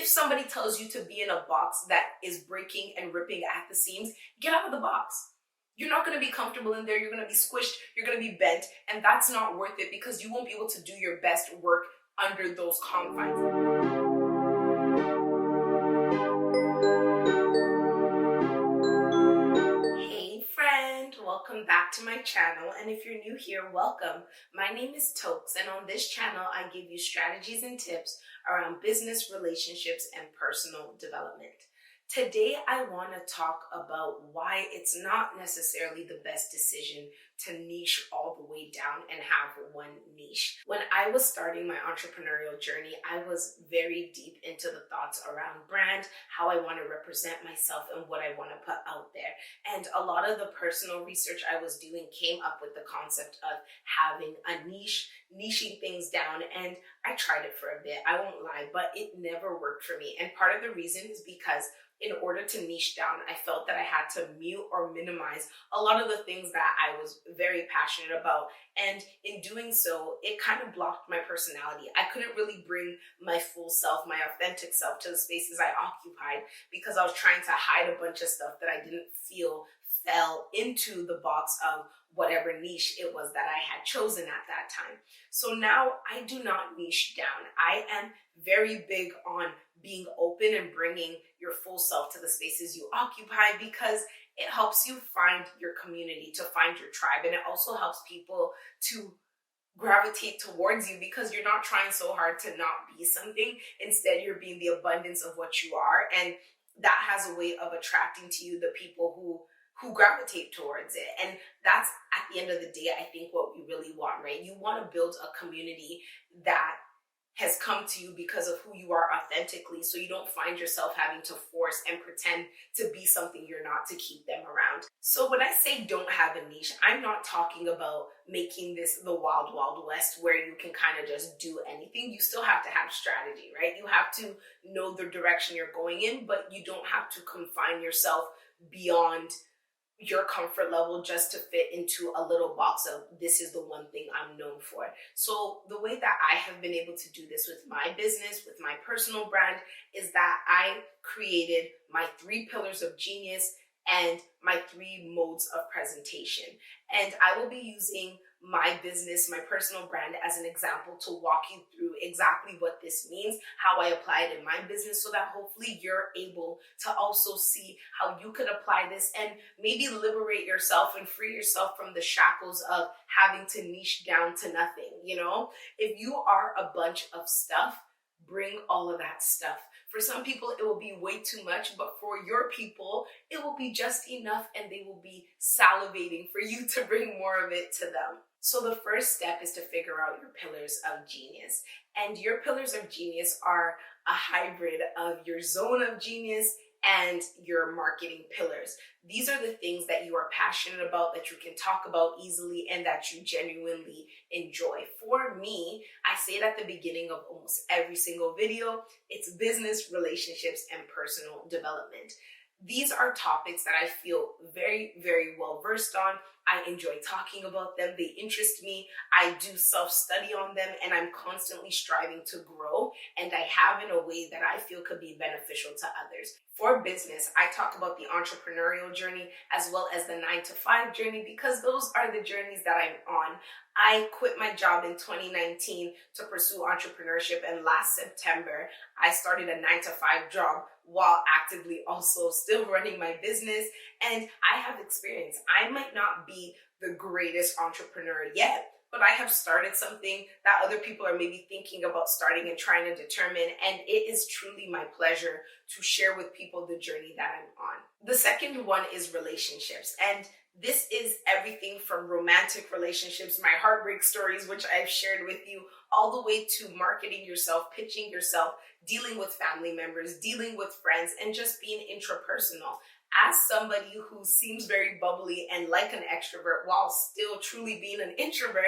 somebody tells you to be in a box that is breaking and ripping at the seams, get out of the box. You're not going to be comfortable in there. You're going to be squished. You're going to be bent. And that's not worth it because you won't be able to do your best work under those confines. Hey friend, welcome back to my channel. And if you're new here, welcome. My name is Tokes, and on this channel, I give you strategies and tips around business, relationships, and personal development. Today, I want to talk about why it's not necessarily the best decision to niche all the way down and have one niche. When I was starting my entrepreneurial journey, I was very deep into the thoughts around brand, how I want to represent myself, and what I want to put out there. And a lot of the personal research I was doing came up with the concept of having a niche, niching things down, and I tried it for a bit, I won't lie, but it never worked for me. And part of the reason is because in order to niche down, I felt that I had to mute or minimize a lot of the things that I was very passionate about. And in doing so, it kind of blocked my personality. I couldn't really bring my full self, my authentic self to the spaces I occupied because I was trying to hide a bunch of stuff that I didn't feel fell into the box of whatever niche it was that I had chosen at that time. So now I do not niche down. I am very big on being open and bringing your full self to the spaces you occupy because it helps you find your community, to find your tribe, and it also helps people to gravitate towards you because you're not trying so hard to not be something. Instead, you're being the abundance of what you are, and that has a way of attracting to you the people who gravitate towards it. And that's, at the end of the day, I think what we really want, right? You want to build a community that has come to you because of who you are authentically, so you don't find yourself having to force and pretend to be something you're not to keep them around. So when I say don't have a niche, I'm not talking about making this the wild, wild west where you can kind of just do anything. You still have to have strategy, right? You have to know the direction you're going in, but you don't have to confine yourself beyond your comfort level just to fit into a little box of this is the one thing I'm known for. So the way that I have been able to do this with my business, with my personal brand, is that I created my 3 pillars of genius and my 3 modes of presentation. And I will be using my business, my personal brand as an example to walk you through exactly what this means, how I apply it in my business, so that hopefully you're able to also see how you could apply this and maybe liberate yourself and free yourself from the shackles of having to niche down to nothing. You know, if you are a bunch of stuff, bring all of that stuff. For some people, it will be way too much, but for your people, it will be just enough, and they will be salivating for you to bring more of it to them. So the first step is to figure out your pillars of genius. And your pillars of genius are a hybrid of your zone of genius and your marketing pillars. These are the things that you are passionate about, that you can talk about easily, and that you genuinely enjoy. For me, I say it at the beginning of almost every single video, it's business, relationships, and personal development. These are topics that I feel very, very well versed on. I enjoy talking about them. They interest me. I do self-study on them, and I'm constantly striving to grow, and I have in a way that I feel could be beneficial to others. For business, I talk about the entrepreneurial journey as well as the 9-to-5 journey because those are the journeys that I'm on. I quit my job in 2019 to pursue entrepreneurship, and last September, I started a 9-to-5 job while actively also still running my business. And I have experience. I might not be the greatest entrepreneur yet, but I have started something that other people are maybe thinking about starting and trying to determine. And it is truly my pleasure to share with people the journey that I'm on. The second one is relationships. And this is everything from romantic relationships, my heartbreak stories, which I've shared with you, all the way to marketing yourself, pitching yourself, dealing with family members, dealing with friends, and just being intrapersonal. As somebody who seems very bubbly and like an extrovert while still truly being an introvert,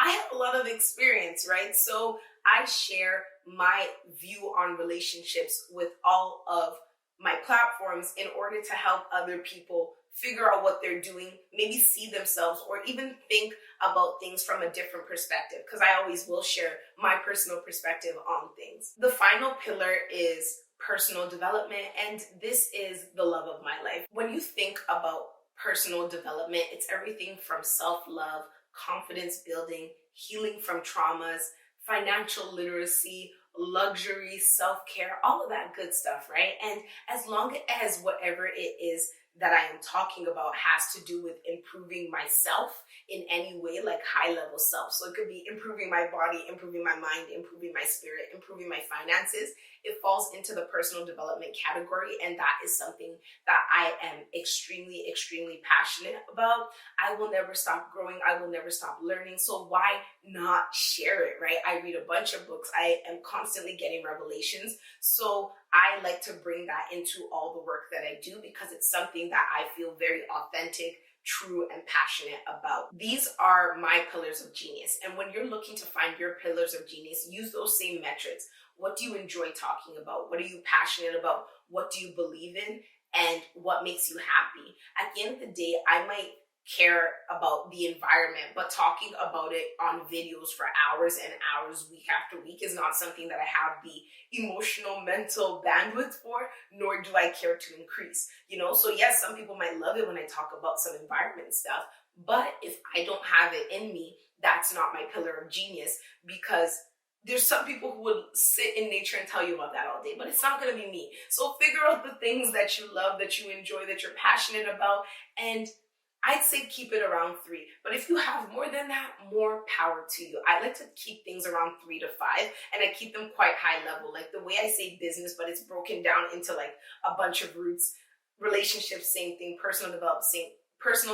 I have a lot of experience, right? So I share my view on relationships with all of my platforms in order to help other people figure out what they're doing, maybe see themselves, or even think about things from a different perspective, because I always will share my personal perspective on things. The final pillar is personal development, and this is the love of my life. When you think about personal development, it's everything from self love, confidence building, healing from traumas, financial literacy, luxury, self care, all of that good stuff, right? And as long as whatever it is that I am talking about has to do with improving myself in any way, like high level self. So it could be improving my body, improving my mind, improving my spirit, improving my finances. It falls into the personal development category. And that is something that I am extremely, extremely passionate about. I will never stop growing. I will never stop learning. So why not share it, right? I read a bunch of books. I am constantly getting revelations. So I like to bring that into all the work that I do because it's something that I feel very authentic, true, and passionate about. These are my pillars of genius. And when you're looking to find your pillars of genius, use those same metrics. What do you enjoy talking about? What are you passionate about? What do you believe in? And what makes you happy? At the end of the day, I might care about the environment, but talking about it on videos for hours and hours, week after week, is not something that I have the emotional, mental bandwidth for, nor do I care to increase. So yes, some people might love it when I talk about some environment stuff, but if I don't have it in me, that's not my pillar of genius, because there's some people who would sit in nature and tell you about that all day, but it's not going to be me. So figure out the things that you love, that you enjoy, that you're passionate about, and I'd say keep it around 3. But if you have more than that, more power to you. I like to keep things around 3 to 5, and I keep them quite high level. Like the way I say business, but it's broken down into like a bunch of roots. Relationships, same thing. Personal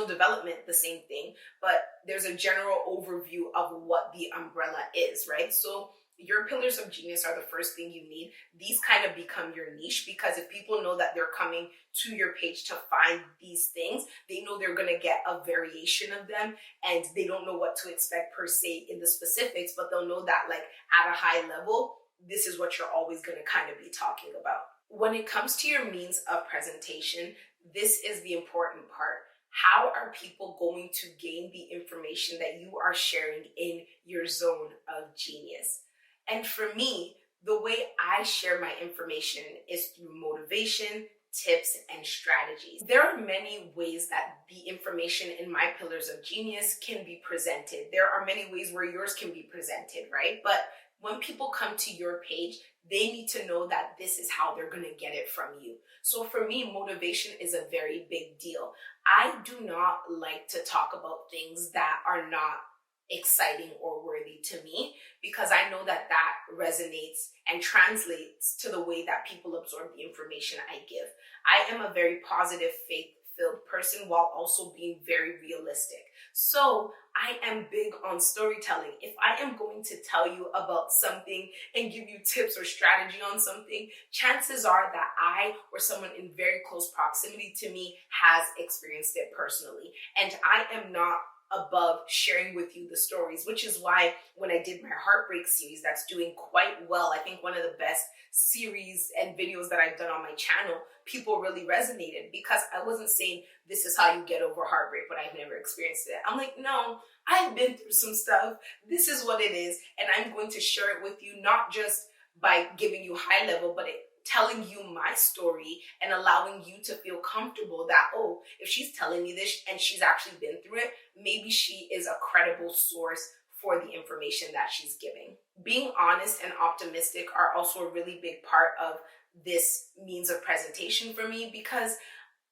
development, the same thing. But there's a general overview of what the umbrella is, right? So your pillars of genius are the first thing you need. These kind of become your niche, because if people know that they're coming to your page to find these things, they know they're going to get a variation of them, and they don't know what to expect per se in the specifics, but they'll know that like at a high level, this is what you're always going to kind of be talking about. When it comes to your means of presentation, this is the important part. How are people going to gain the information that you are sharing in your zone of genius? And for me, the way I share my information is through motivation, tips, and strategies. There are many ways that the information in my pillars of genius can be presented. There are many ways where yours can be presented, right? But when people come to your page, they need to know that this is how they're going to get it from you. So for me, motivation is a very big deal. I do not like to talk about things that are not exciting or worthy to me, because I know that that resonates and translates to the way that people absorb the information I give. I am a very positive, faith-filled person while also being very realistic. So I am big on storytelling. If I am going to tell you about something and give you tips or strategy on something, chances are that I or someone in very close proximity to me has experienced it personally. And I am not above sharing with you the stories, which is why when I did my heartbreak series, that's doing quite well. I think one of the best series and videos that I've done on my channel, people really resonated, because I wasn't saying this is how you get over heartbreak, but I've never experienced it. I'm like, no, I've been through some stuff. This is what it is. And I'm going to share it with you, not just by giving you high level, but telling you my story and allowing you to feel comfortable that, oh, if she's telling me this and she's actually been through it, maybe she is a credible source for the information that she's giving. Being honest and optimistic are also a really big part of this means of presentation for me, because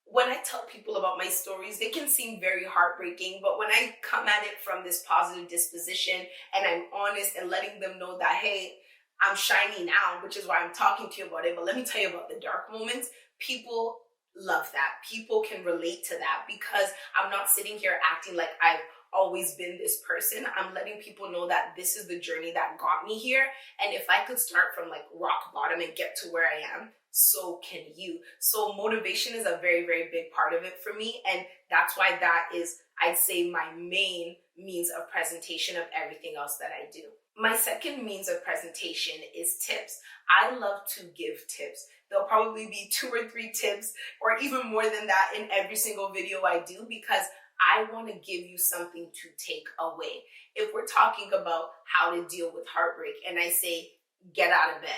when I tell people about my stories, they can seem very heartbreaking, but when I come at it from this positive disposition and I'm honest and letting them know that, hey, I'm shiny now, which is why I'm talking to you about it, but let me tell you about the dark moments, people love that. People can relate to that, because I'm not sitting here acting like I've always been this person. I'm letting people know that this is the journey that got me here. And if I could start from like rock bottom and get to where I am, so can you. So motivation is a very, very big part of it for me. And that's why that is, I'd say, my main means of presentation of everything else that I do. My second means of presentation is tips. I love to give tips. There'll probably be 2 or 3 tips, or even more than that, in every single video I do, because I want to give you something to take away. If we're talking about how to deal with heartbreak and I say, get out of bed,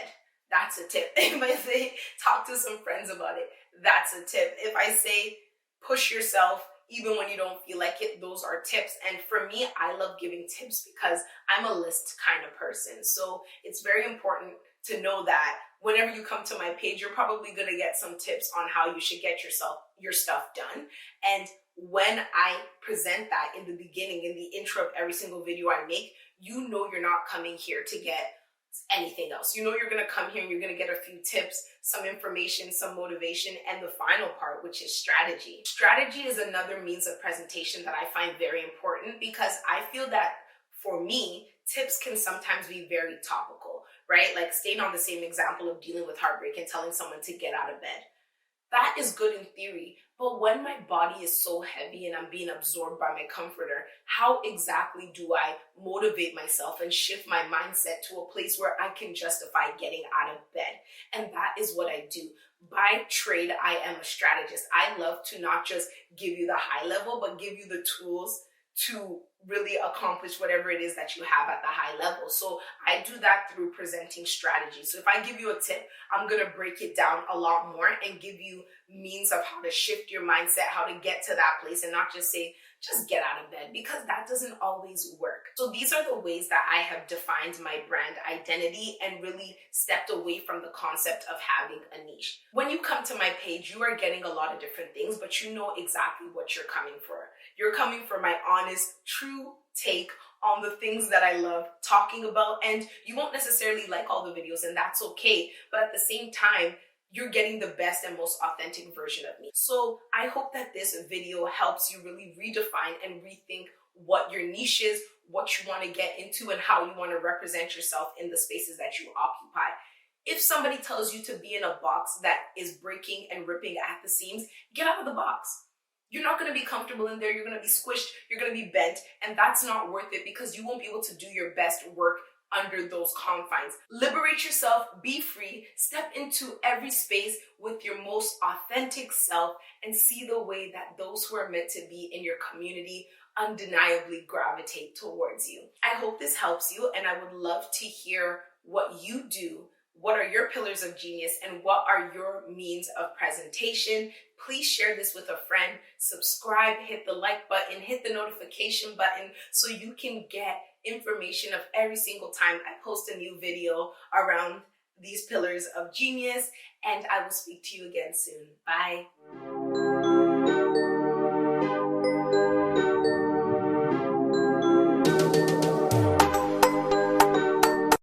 that's a tip. If I say, talk to some friends about it, that's a tip. If I say push yourself even when you don't feel like it, those are tips. And for me, I love giving tips because I'm a list kind of person. So it's very important to know that whenever you come to my page, you're probably going to get some tips on how you should get your stuff done. And when I present that in the beginning, in the intro of every single video I make, you know you're not coming here to get anything else. You know you're going to come here and you're going to get a few tips, some information, some motivation, and the final part, which is strategy. Strategy is another means of presentation that I find very important because I feel that for me, tips can sometimes be very topical, right? Like staying on the same example of dealing with heartbreak and telling someone to get out of bed. That is good in theory, but when my body is so heavy and I'm being absorbed by my comforter, how exactly do I motivate myself and shift my mindset to a place where I can justify getting out of bed? And that is what I do. By trade, I am a strategist. I love to not just give you the high level, but give you the tools to really accomplish whatever it is that you have at the high level. So I do that through presenting strategy. So if I give you a tip, I'm going to break it down a lot more and give you means of how to shift your mindset, how to get to that place and not just say, just get out of bed, because that doesn't always work. So these are the ways that I have defined my brand identity and really stepped away from the concept of having a niche. When you come to my page, you are getting a lot of different things, but you know exactly what you're coming for. You're coming for my honest, true take on the things that I love talking about, and you won't necessarily like all the videos, and that's okay, but at the same time, you're getting the best and most authentic version of me. So I hope that this video helps you really redefine and rethink what your niche is, what you want to get into, and how you want to represent yourself in the spaces that you occupy. If somebody tells you to be in a box that is breaking and ripping at the seams, get out of the box. You're not going to be comfortable in there. You're going to be squished. You're going to be bent. And that's not worth it because you won't be able to do your best work under those confines. Liberate yourself, be free, step into every space with your most authentic self and see the way that those who are meant to be in your community undeniably gravitate towards you. I hope this helps you, and I would love to hear what you do. What are your pillars of genius and what are your means of presentation? Please share this with a friend, subscribe, hit the like button, hit the notification button so you can get information of every single time I post a new video around these pillars of genius, and I will speak to you again soon. Bye.